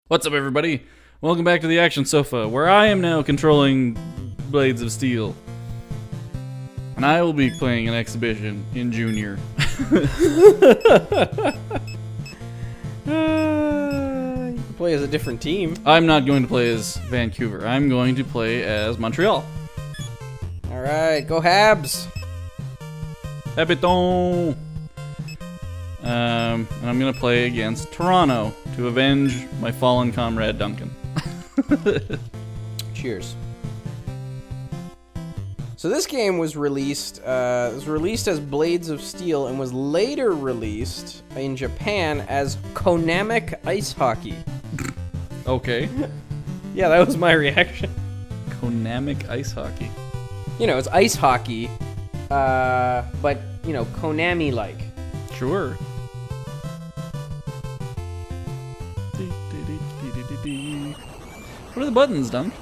What's up, everybody? Welcome back to the ActionSofa, where I am now controlling Blades of Steel. And I will be playing an exhibition in Junior. You can play as a different team. I'm not going to play as Vancouver. I'm going to play as Montreal. Alright, go Habs! Habiton! And I'm going to play against Toronto to avenge my fallen comrade Duncan. Cheers. So this game was released as Blades of Steel and was later released in Japan as Konamic Ice Hockey. Okay. Yeah, that was my reaction. Konamic Ice Hockey. You know, it's ice hockey, but, you know, Konami-like. Sure. What are the buttons, Dunk?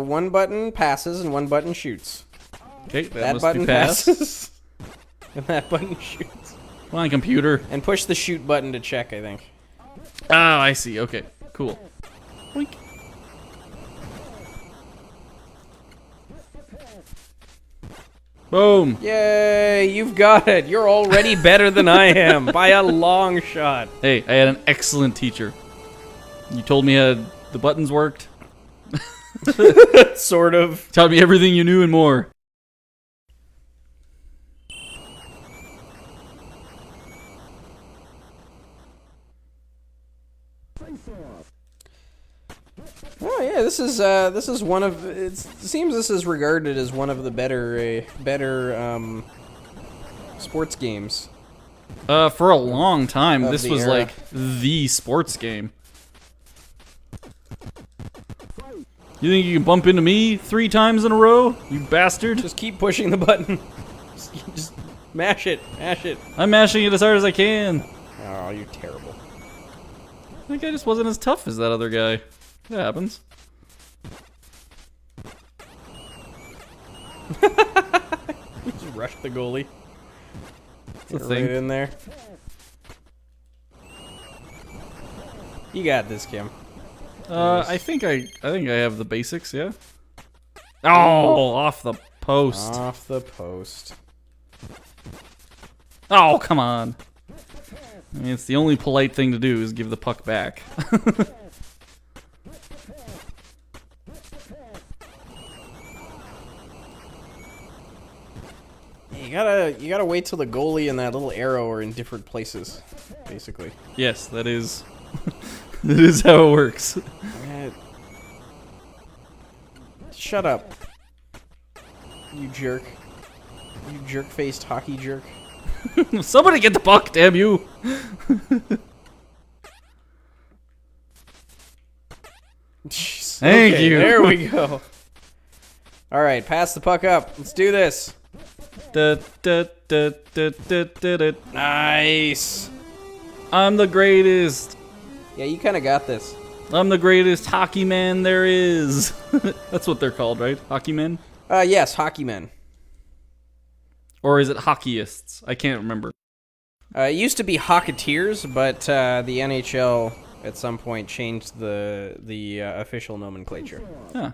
One button passes and one button shoots. Okay, That must button be pass. passes. And that button shoots. Come on, computer. And push the shoot button to check, I think. Oh, I see. Okay, cool. Boink. Boom. Yay, you've got it. You're already better than I am by a long shot. Hey, I had an excellent teacher. You told me how the buttons worked. Sort of. Taught me everything you knew and more. Oh yeah, this is one of it seems this is regarded as one of the better sports games. For a long time, Of this the was era. like the sports game. You think you can bump into me 3 times in a row, you bastard? Just keep pushing the button. Just mash it, mash it. I'm mashing it as hard as I can. Oh, you're terrible. I think I just wasn't as tough as that other guy. That happens. Just rush the goalie. It's a Get thing. right in there. You got this, Kim. I think I have the basics, yeah. Oh, off the post. Off the post. Oh, come on. I mean, it's the only polite thing to do is give the puck back. You gotta wait till the goalie and that little arrow are in different places, basically. Yes, that is that is how it works. Shut up. You jerk. You jerk-faced hockey jerk. Somebody get the puck, damn you! Jeez. Thank Okay, you. There we go. Alright, pass the puck up. Let's do this. Da, da, da, da, da, da, da. Nice. I'm the greatest. Yeah, you kind of got this. I'm the greatest hockey man there is. That's what they're called, right? Hockey men? Yes, hockey men. Or is it hockeyists? I can't remember. It used to be Hocketeers, but the NHL at some point changed the official nomenclature. Huh.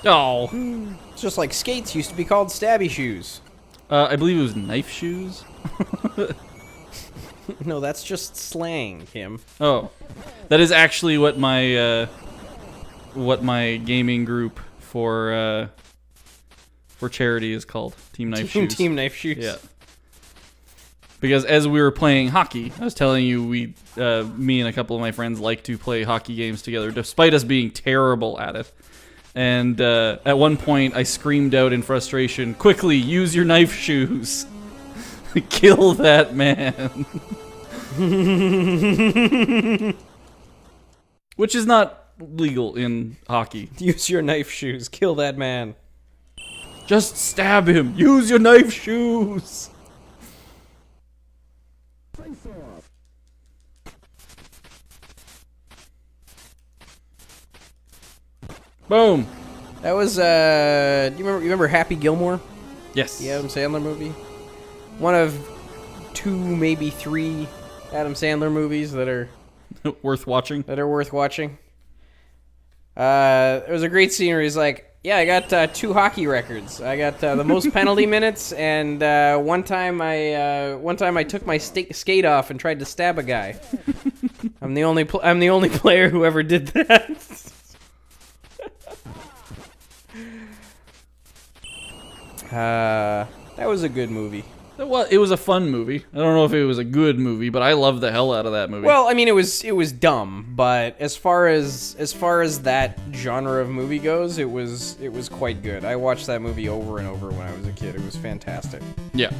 Oh. It's just like skates used to be called stabby shoes. I believe it was knife shoes. No, that's just slang, Kim. Oh, that is actually what my gaming group for charity is called. Team Knife Shoes. Team Knife Shoes. Yeah. Because as we were playing hockey, I was telling you me and a couple of my friends like to play hockey games together, despite us being terrible at it. And at one point, I screamed out in frustration, "Quickly, use your knife shoes! Kill that man!" Which is not legal in hockey. Use your knife shoes. Kill that man. Just stab him! Use your knife shoes! Boom. That was you remember Happy Gilmore? Yes. The Adam Sandler movie? One of 2, maybe 3 Adam Sandler movies that are Worth watching. worth watching. There was a great scene where he's like, yeah, I got 2 hockey records. I got the most penalty minutes, and one time I took my skate off and tried to stab a guy. I'm the only player who ever did that. That was a good movie. It was a fun movie. I don't know if it was a good movie, but I loved the hell out of that movie. Well, I mean, it was dumb, but as far as that genre of movie goes, it was quite good. I watched that movie over and over when I was a kid. It was fantastic. Yeah.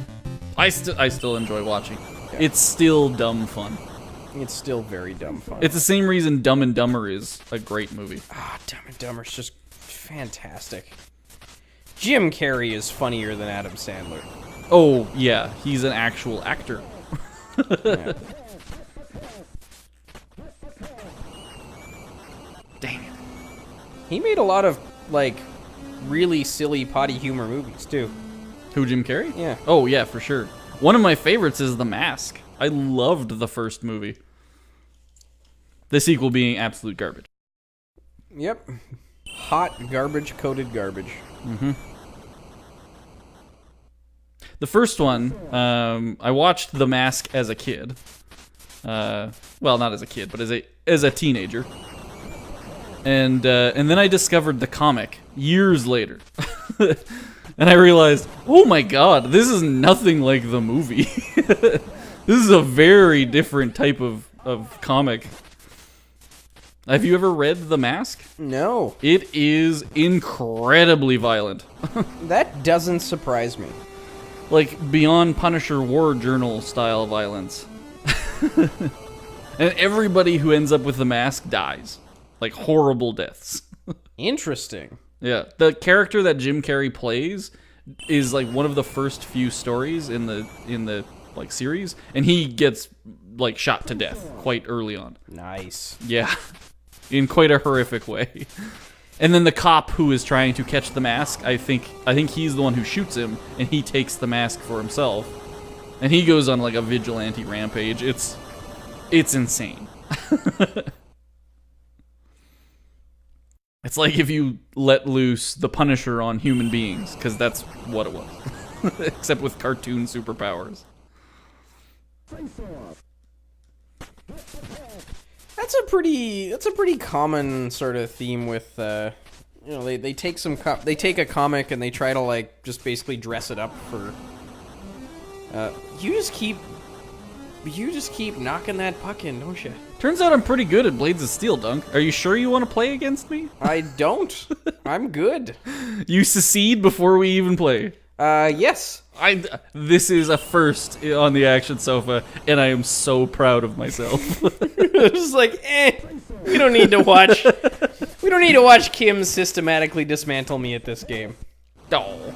I still enjoy watching. Yeah. It's still dumb fun. It's still very dumb fun. It's the same reason Dumb and Dumber is a great movie. Dumb and Dumber's just fantastic. Jim Carrey is funnier than Adam Sandler. Oh, yeah. He's an actual actor. Yeah. Dang it. He made a lot of, like, really silly potty humor movies, too. Who, Jim Carrey? Yeah. Oh, yeah, for sure. One of my favorites is The Mask. I loved the first movie. The sequel being absolute garbage. Yep. Hot, garbage-coated garbage. Mm-hmm. The first one, I watched The Mask as a kid. Well, not as a kid, but as a teenager. And then I discovered the comic years later. And I realized, oh my god, this is nothing like the movie. This is a very different type of comic. Have you ever read The Mask? No. It is incredibly violent. That doesn't surprise me. Like, beyond Punisher War Journal style violence. And everybody who ends up with the mask dies. Like, horrible deaths. Interesting. Yeah. The character that Jim Carrey plays is, like, one of the first few stories in the like, series. And he gets, like, shot to death quite early on. Nice. Yeah. In quite a horrific way. And then the cop who is trying to catch the mask, I think he's the one who shoots him, and he takes the mask for himself. And he goes on like a vigilante rampage. It's insane. It's like if you let loose the Punisher on human beings, because that's what it was. Except with cartoon superpowers. That's a pretty common sort of theme with they take a comic and they try to like just basically dress it up for you just keep knocking that puck in, don't you? Turns out I'm pretty good at Blades of Steel, Dunk. Are you sure you want to play against me? I don't. I'm good. You secede before we even play. Yes. This is a first on the ActionSofa, and I am so proud of myself. Just like, we don't need to watch. We don't need to watch Kim systematically dismantle me at this game. Oh.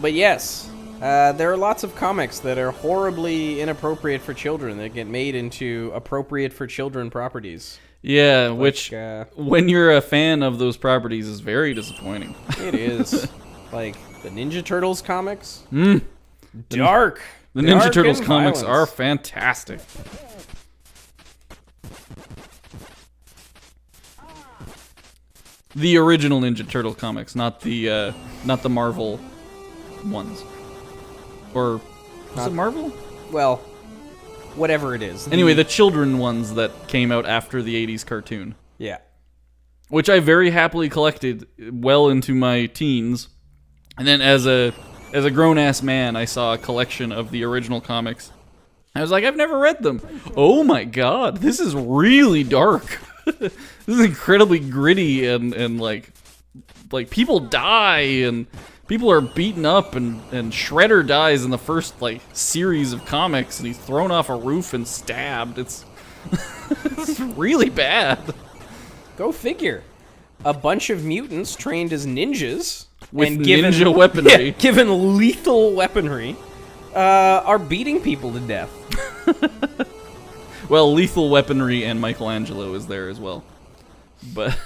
But yes, there are lots of comics that are horribly inappropriate for children that get made into appropriate for children properties. Yeah, Like, which, when you're a fan of those properties, is very disappointing. It is. Like, the Ninja Turtles comics? Dark! The Ninja Turtles comics are fantastic. The original Ninja Turtle comics, not the Marvel ones. Or, was it Marvel? Well, whatever it is. Anyway, the children ones that came out after the 80s cartoon. Yeah. Which I very happily collected well into my teens. And then as a grown-ass man, I saw a collection of the original comics. I was like, I've never read them. Oh my god, this is really dark. This is incredibly gritty and like people die and people are beaten up and Shredder dies in the first like series of comics and he's thrown off a roof and stabbed. It's it's really bad. Go figure. A bunch of mutants trained as ninjas with ninja weaponry, yeah, given lethal weaponry, are beating people to death. Well, Lethal Weaponry and Michelangelo is there as well. But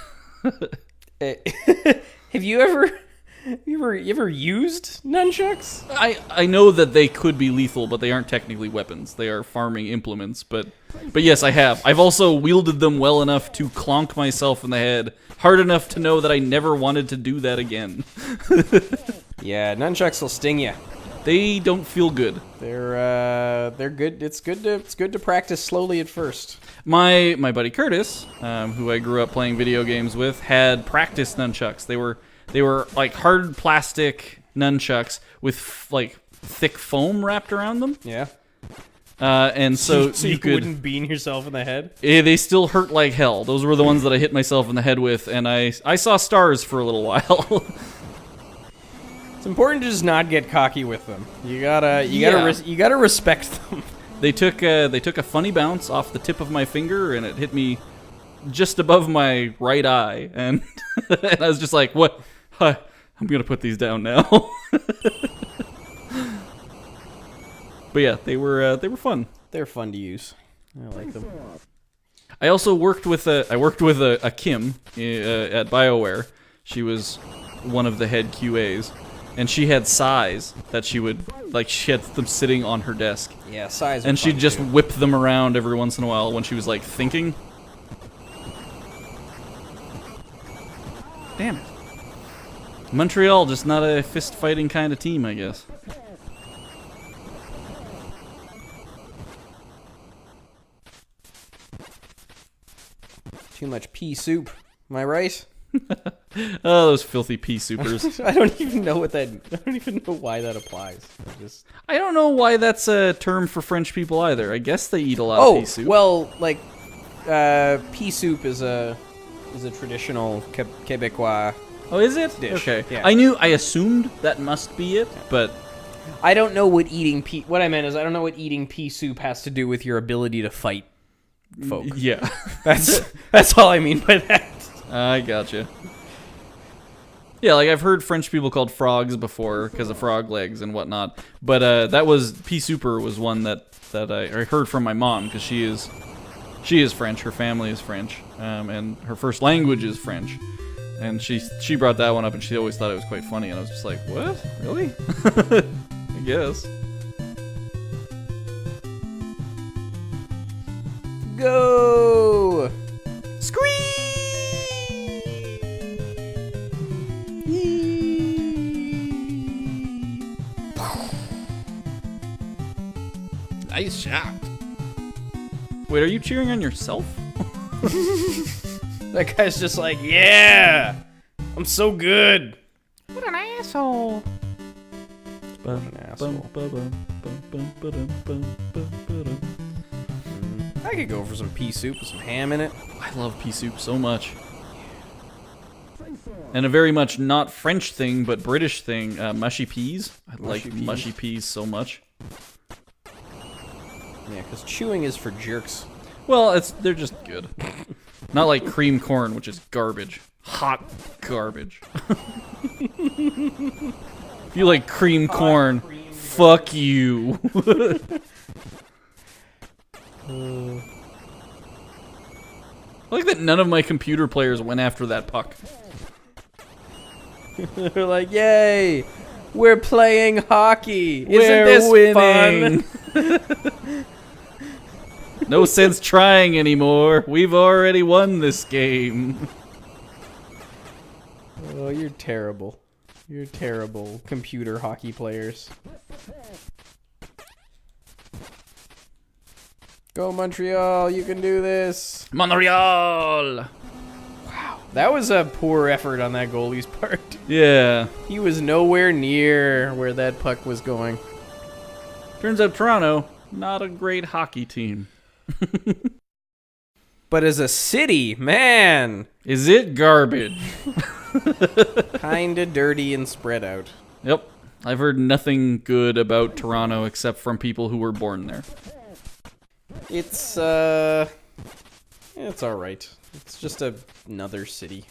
Have you ever used nunchucks? I know that they could be lethal, but they aren't technically weapons. They are farming implements. But yes, I have. I've also wielded them well enough to clonk myself in the head, hard enough to know that I never wanted to do that again. Yeah, nunchucks will sting you. They don't feel good. They're good. It's good to practice slowly at first. My buddy Curtis, who I grew up playing video games with, had practice nunchucks. They were like hard plastic nunchucks with like thick foam wrapped around them. Yeah. And so you wouldn't bean yourself in the head? They still hurt like hell. Those were the ones that I hit myself in the head with, and I saw stars for a little while. It's important to just not get cocky with them. You gotta respect them. They took a funny bounce off the tip of my finger, and it hit me just above my right eye, and and I was just like, "What? Huh, I'm gonna put these down now." But yeah, they were fun. They're fun to use. I like them. I also worked with a Kim at BioWare. She was one of the head QAs, and she had sais that she had them sitting on her desk. Yeah, sais. And she'd just whip them around every once in a while when she was like thinking. Damn it. Montreal, just not a fist-fighting kind of team, I guess. Too much pea soup. Am I right? Oh, those filthy pea soupers. I don't even know why that applies. I don't know why that's a term for French people either. I guess they eat a lot of pea soup. Well, like pea soup is a traditional Quebecois. Oh, is it? Dish. Okay. Yeah. I assumed that must be it, but I don't know what eating pea. What I meant is I don't know what eating pea soup has to do with your ability to fight folk. Yeah. That's all I mean by that. I gotcha. Yeah, like I've heard French people called frogs before because of frog legs and whatnot, but that was pea souper was one that I heard from my mom because she is French. Her family is French, and her first language is French. And she brought that one up, and she always thought it was quite funny. And I was just like, "What? Really?" I guess. Go! Nice shot. Wait, are you cheering on yourself? That guy's just like, yeah, I'm so good. What an asshole. What an asshole. I could go for some pea soup with some ham in it. I love pea soup so much. And a very much not French thing, but British thing, mushy peas. I like mushy peas so much. Yeah, because chewing is for jerks. Well, they're just good. Not like cream corn, which is garbage. Hot garbage. If you like cream corn, fuck you. I like that none of my computer players went after that puck. They're like, yay, we're playing hockey. Isn't We're this winning. fun? No sense trying anymore. We've already won this game. Oh, you're terrible. You're terrible computer hockey players. Go Montreal, you can do this. Montreal! Wow, that was a poor effort on that goalie's part. Yeah. He was nowhere near where that puck was going. Turns out Toronto, not a great hockey team. But as a city, man, Is it garbage? kinda dirty and spread out. Yep. I've heard nothing good about Toronto except from people who were born there. It's it's all right. It's just another city.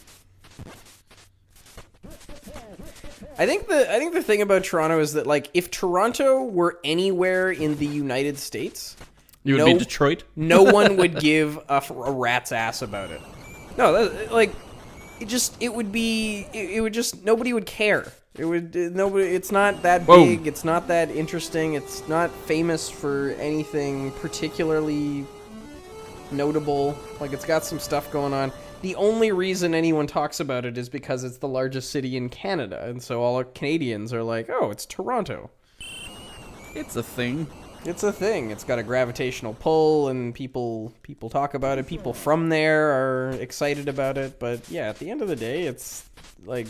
I think the thing about Toronto is that, like, if Toronto were anywhere in the United States, You would be Detroit? No one would give a rat's ass about it. No, nobody would care. It's not that big. It's not that interesting. It's not famous for anything particularly notable. Like, it's got some stuff going on. The only reason anyone talks about it is because it's the largest city in Canada, and so all Canadians are like, oh, it's Toronto. It's a thing. It's a thing. It's got a gravitational pull, and people talk about it. People from there are excited about it. But yeah, at the end of the day, it's like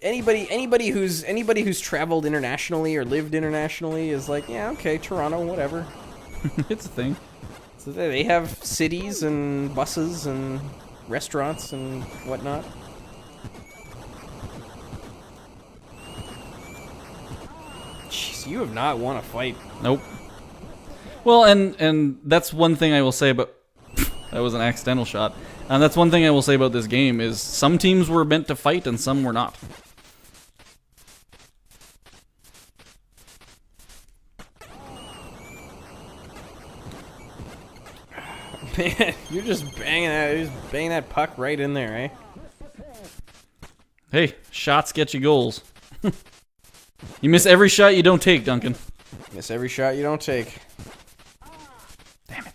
anybody who's traveled internationally or lived internationally is like, yeah, okay, Toronto, whatever. It's a thing. So they have cities and buses and restaurants and whatnot. Jeez, you have not won a fight. Nope. Well, and that's one thing I will say about... that was an accidental shot. And that's one thing I will say about this game is some teams were meant to fight and some were not. Man, you're just banging that puck right in there, eh? Hey, shots get you goals. You miss every shot you don't take, Duncan. Miss every shot you don't take. Damn it.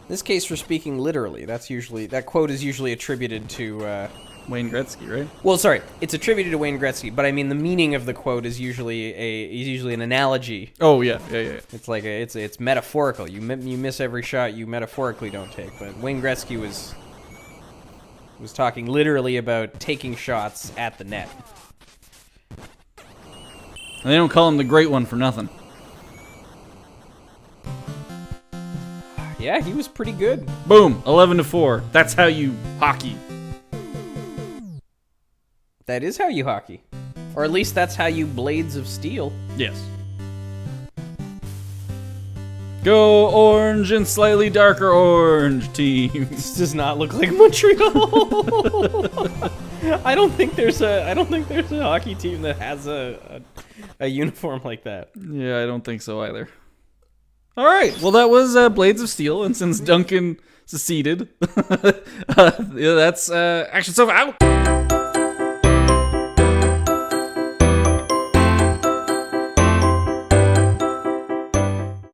In this case, we're speaking literally. That quote is usually attributed to Wayne Gretzky, right? Well, sorry, it's attributed to Wayne Gretzky, but I mean the meaning of the quote is usually an analogy. Oh yeah. It's like it's metaphorical. You miss every shot you metaphorically don't take. But Wayne Gretzky was talking literally about taking shots at the net. And they don't call him the Great One for nothing. Yeah, he was pretty good. Boom, 11-4. That's how you hockey. That is how you hockey. Or at least that's how you Blades of Steel. Yes. Go orange and slightly darker orange team. This does not look like Montreal. I don't think there's a hockey team that has a uniform like that. Yeah, I don't think so either. All right, well that was Blades of Steel, and since Duncan seceded, that's ActionSofa out.